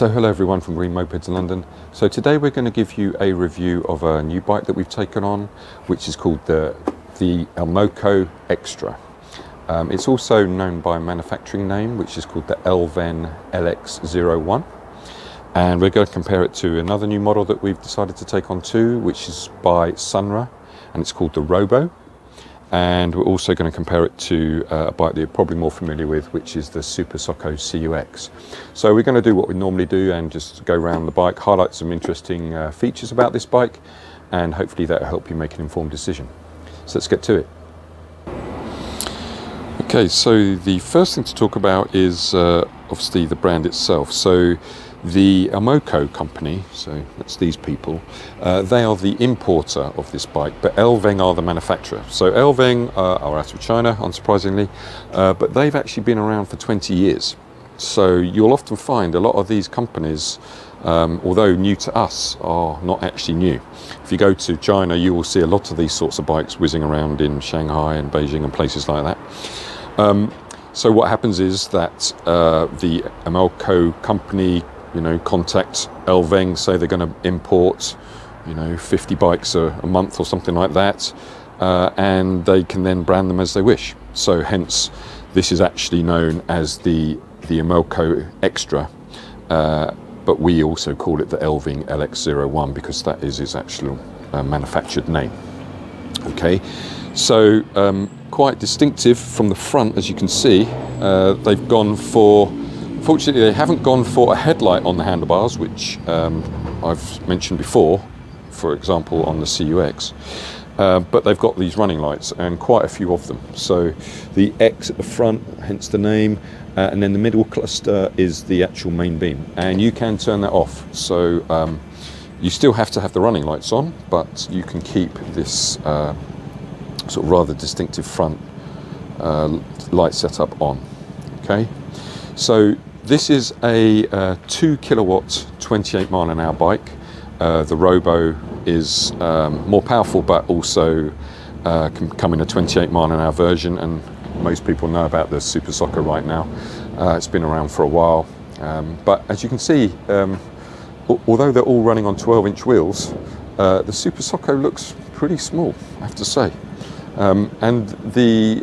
So hello everyone from Green-Mopeds in London. So today we're going to give you a review of a new bike that we've taken on, which is called the ThElMoco X-Tra. It's also known by a manufacturing name, which is called the LVeng LX01. And we're going to compare it to another new model that we've decided to take on too, which is by Sunra, and it's called the Robo. And we're also going to compare it to a bike that you're probably more familiar with, which is the ThElMoco CUX. So we're going to do what we normally do and just go around the bike, highlight some interesting features about this bike, and hopefully that will help you make an informed decision. So let's get to it. Okay, so the first thing to talk about is obviously the brand itself. So the ThElMoco company, so that's these people, they are the importer of this bike, but LVeng are the manufacturer. So LVeng are out of China, unsurprisingly, but they've actually been around for 20 years. So you'll often find a lot of these companies, although new to us, are not actually new. If you go to China, you will see a lot of these sorts of bikes whizzing around in Shanghai and Beijing and places like that. So what happens is that the ThElMoco company, contact LVeng, say they're going to import, 50 bikes a month or something like that, and they can then brand them as they wish. So hence, this is actually known as the ThElMoco X-Tra, but we also call it the LVeng LX01 because that is its actual manufactured name. Okay, so quite distinctive from the front, as you can see. They've gone for, fortunately they haven't gone for a headlight on the handlebars, which I've mentioned before, for example on the CUX, but they've got these running lights and quite a few of them. So the X at the front, hence the name, and then the middle cluster is the actual main beam, and you can turn that off. So you still have to have the running lights on, but you can keep this sort of rather distinctive front light setup on. Okay, so this is a 2 kilowatt 28 mile an hour bike. The Robo is more powerful, but also can come in a 28 mile an hour version, and most people know about the ThElMoco right now. It's been around for a while, but as you can see, although they're all running on 12-inch wheels, the ThElMoco looks pretty small, I have to say. And the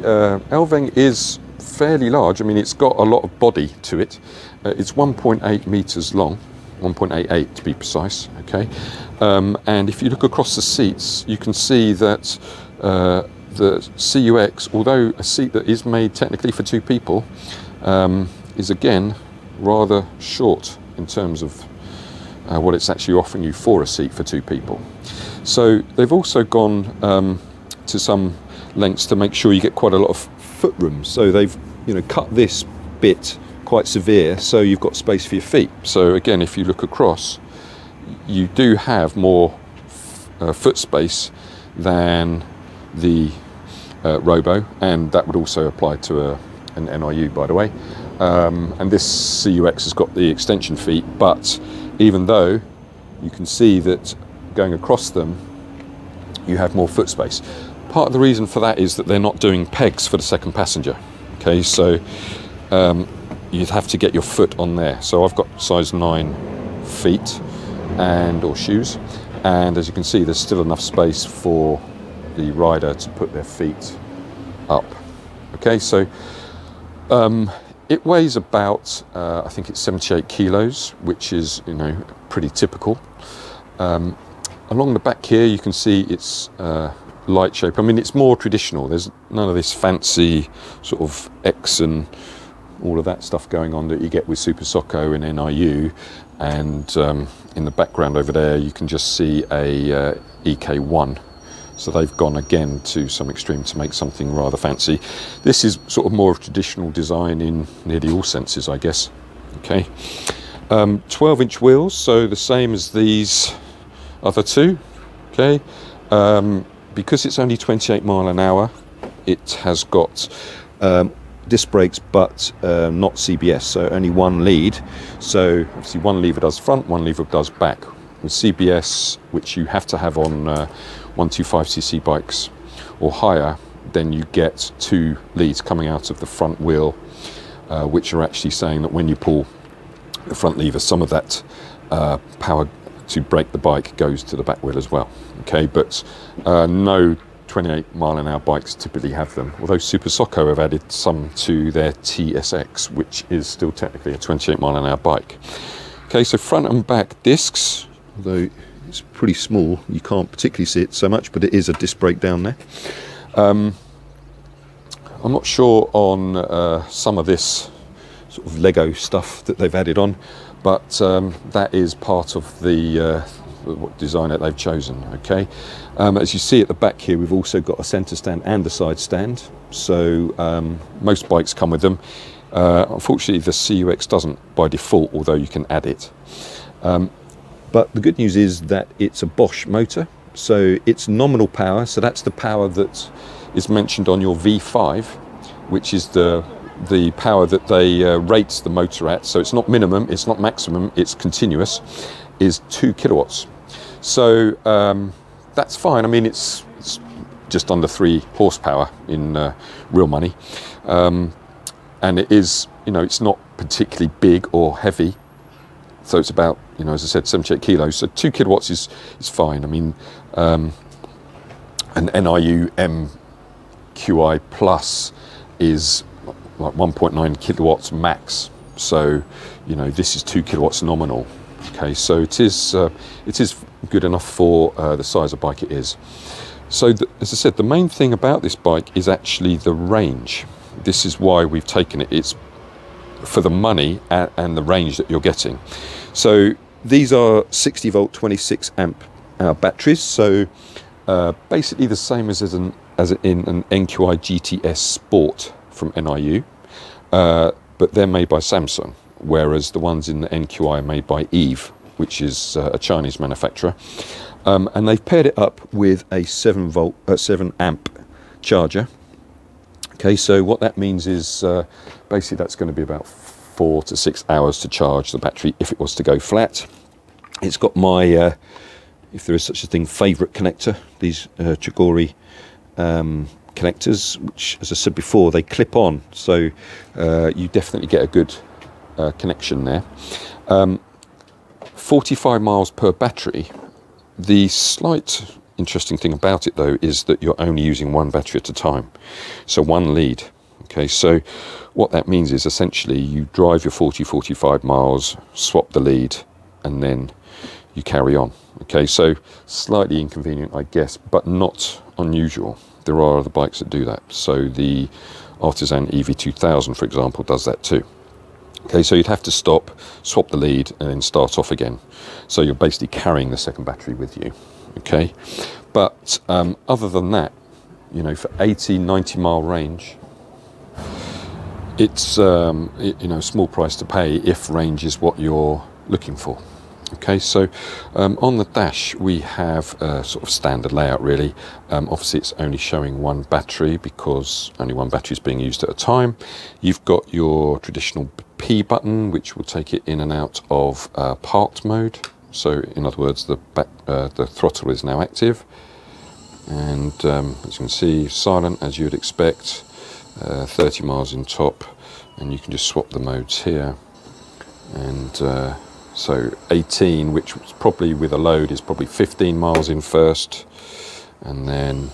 LVeng is fairly large. I mean, it's got a lot of body to it. It's 1.8 meters long, 1.88 to be precise. Okay, and if you look across the seats, you can see that the CUX, although a seat that is made technically for 2 people, is again rather short in terms of what it's actually offering you for a seat for 2 people. So they've also gone to some lengths to make sure you get quite a lot of foot room. So they've cut this bit quite severe, so you've got space for your feet. So again, if you look across, you do have more foot space than the Robo, and that would also apply to an NIU, by the way. And this CUX has got the extension feet, but even though you can see that going across them you have more foot space. Part of the reason for that is that they're not doing pegs for the second passenger. Okay, so you'd have to get your foot on there. So I've got size 9 feet or shoes, and as you can see, there's still enough space for the rider to put their feet up. Okay, so it weighs about I think it's 78 kilos, which is pretty typical. Along the back here you can see it's light shape. I mean, it's more traditional. There's none of this fancy sort of X and all of that stuff going on that you get with ThElMoco and NIU. And in the background over there you can just see a EK1. So they've gone again to some extreme to make something rather fancy. This is sort of more of traditional design in nearly all senses, I guess. Okay, 12-inch wheels, so the same as these other 2. Okay, because it's only 28 mile an hour, it has got disc brakes, but not CBS, so only one lead. So obviously one lever does front, one lever does back. With CBS, which you have to have on 125cc bikes or higher, then you get 2 leads coming out of the front wheel, which are actually saying that when you pull the front lever, some of that power to brake the bike goes to the back wheel as well. Okay, but no 28-mile-an-hour bikes typically have them, although Super Socco have added some to their TSX, which is still technically a 28-mile-an-hour bike. Okay, so front and back discs, although it's pretty small, you can't particularly see it so much, but it is a disc brake down there. I'm not sure on some of this sort of Lego stuff that they've added on, but that is part of the what design that they've chosen. Okay, as you see at the back here, we've also got a centre stand and a side stand, so most bikes come with them. Unfortunately the CUX doesn't by default, although you can add it. But the good news is that it's a Bosch motor, so it's nominal power, so that's the power that is mentioned on your V5, which is the power that they rate the motor at. So it's not minimum, it's not maximum, it's continuous, is 2 kilowatts. So that's fine. I mean, it's just under 3 horsepower in real money, and it is, you know, it's not particularly big or heavy, so it's about, you know, as I said, 78 kilos, so 2 kilowatts is fine. I mean, an NIU MQI Plus is like 1.9 kilowatts max, so, you know, this is 2 kilowatts nominal. Okay, so it is good enough for the size of bike it is. So as I said, the main thing about this bike is actually the range. This is why we've taken it. It's for the money and the range that you're getting. So these are 60 volt 26 amp hour batteries, so basically the same as in an NQI GTS Sport from NIU, but they're made by Samsung, whereas the ones in the NQI are made by Eve, which is a Chinese manufacturer, and they've paired it up with a 7 amp charger. Okay, so what that means is basically that's going to be about 4 to 6 hours to charge the battery if it was to go flat. It's got my, if there is such a thing, favourite connector, these Chigori connectors, which, as I said before, they clip on, so you definitely get a good connection there. 45 miles per battery. The slight interesting thing about it, though, is that you're only using one battery at a time, so one lead. Okay, so what that means is essentially you drive your 45 miles, swap the lead, and then you carry on. Okay, so slightly inconvenient, I guess, but not unusual. There are other bikes that do that. So the Artisan EV2000, for example, does that too. Okay, so you'd have to stop, swap the lead, and then start off again. So you're basically carrying the second battery with you. Okay, but other than that, you know, for 80-90 mile range, it's you know, a small price to pay if range is what you're looking for. Okay, so on the dash we have a sort of standard layout really. Obviously it's only showing one battery because only one battery is being used at a time. You've got your traditional P button, which will take it in and out of parked mode. So in other words, the throttle is now active, and as you can see, silent as you'd expect. 30 miles in top, and you can just swap the modes here. And so 18, which was probably with a load, is probably 15 miles in first, and then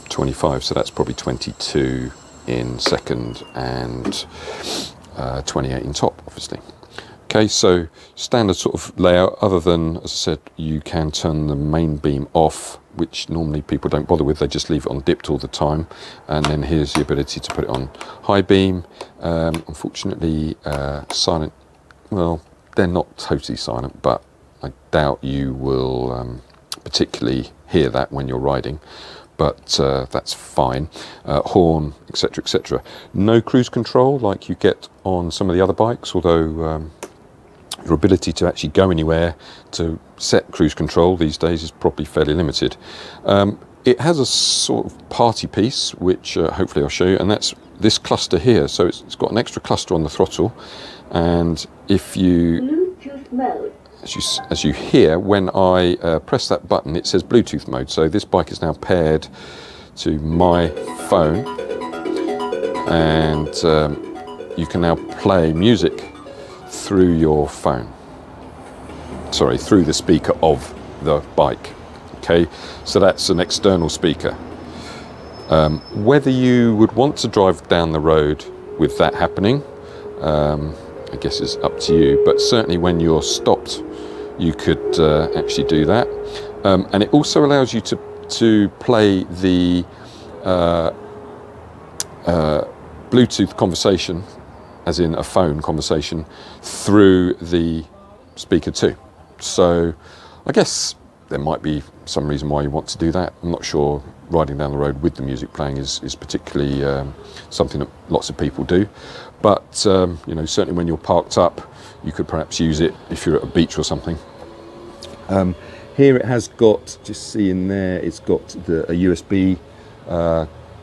25, so that's probably 22 in second, and 28 in top, obviously. Okay, so standard sort of layout, other than, as I said, you can turn the main beam off, which normally people don't bother with, they just leave it on dipped all the time. And then here's the ability to put it on high beam. Unfortunately, silent, well, they're not totally silent, but I doubt you will particularly hear that when you're riding, but that's fine. Horn, etc, etc. No cruise control like you get on some of the other bikes, although your ability to actually go anywhere to set cruise control these days is probably fairly limited. It has a sort of party piece, which hopefully I'll show you, and that's this cluster here. So it's got an extra cluster on the throttle, and if you, Bluetooth mode, as you hear, when I press that button, it says Bluetooth mode. So this bike is now paired to my phone, and you can now play music through your phone. Sorry, through the speaker of the bike. Okay, so that's an external speaker. Whether you would want to drive down the road with that happening, I guess is up to you, but certainly when you're stopped, you could actually do that. And it also allows you to play the Bluetooth conversation, as in a phone conversation, through the speaker too. So I guess there might be some reason why you want to do that. I'm not sure riding down the road with the music playing is particularly something that lots of people do. But you know, certainly when you're parked up, you could perhaps use it if you're at a beach or something. Here it has got, just see in there, it's got a USB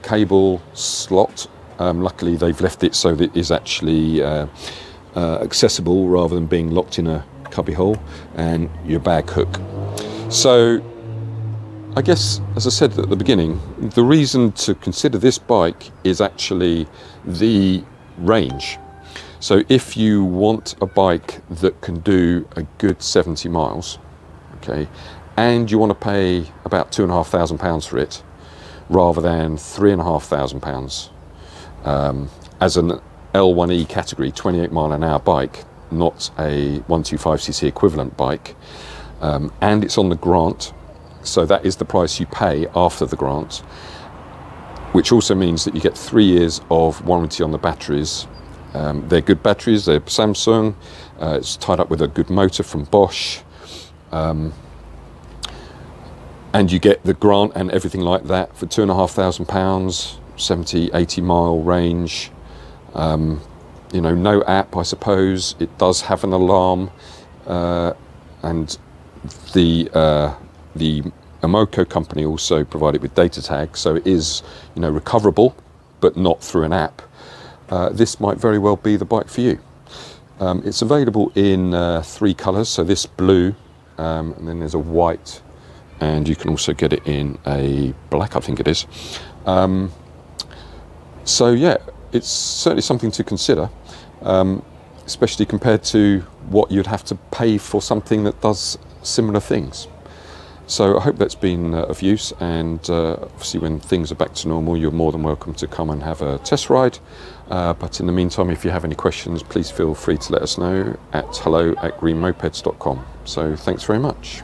cable slot. Luckily they've left it so that it is actually accessible rather than being locked in a cubbyhole, and your bag hook. So I guess, as I said at the beginning, the reason to consider this bike is actually the range. So if you want a bike that can do a good 70 miles, okay, and you want to pay about £2,500 for it rather than £3,500 as an L1E category 28 mile an hour bike, not a 125cc equivalent bike, and it's on the grant, so that is the price you pay after the grant, which also means that you get 3 years of warranty on the batteries. They're good batteries, they're Samsung, it's tied up with a good motor from Bosch, and you get the grant and everything like that for £2,500, 70, 80 mile range. You know, no app, I suppose. It does have an alarm, and the ThElMoco company also provided with data tag, so it is, you know, recoverable, but not through an app. This might very well be the bike for you. It's available in 3 colours, so this blue, and then there's a white, and you can also get it in a black, I think it is. So yeah, it's certainly something to consider, especially compared to what you'd have to pay for something that does similar things. So I hope that's been of use, and obviously when things are back to normal, you're more than welcome to come and have a test ride. But in the meantime, if you have any questions, please feel free to let us know at hello@greenmopeds.com. So thanks very much.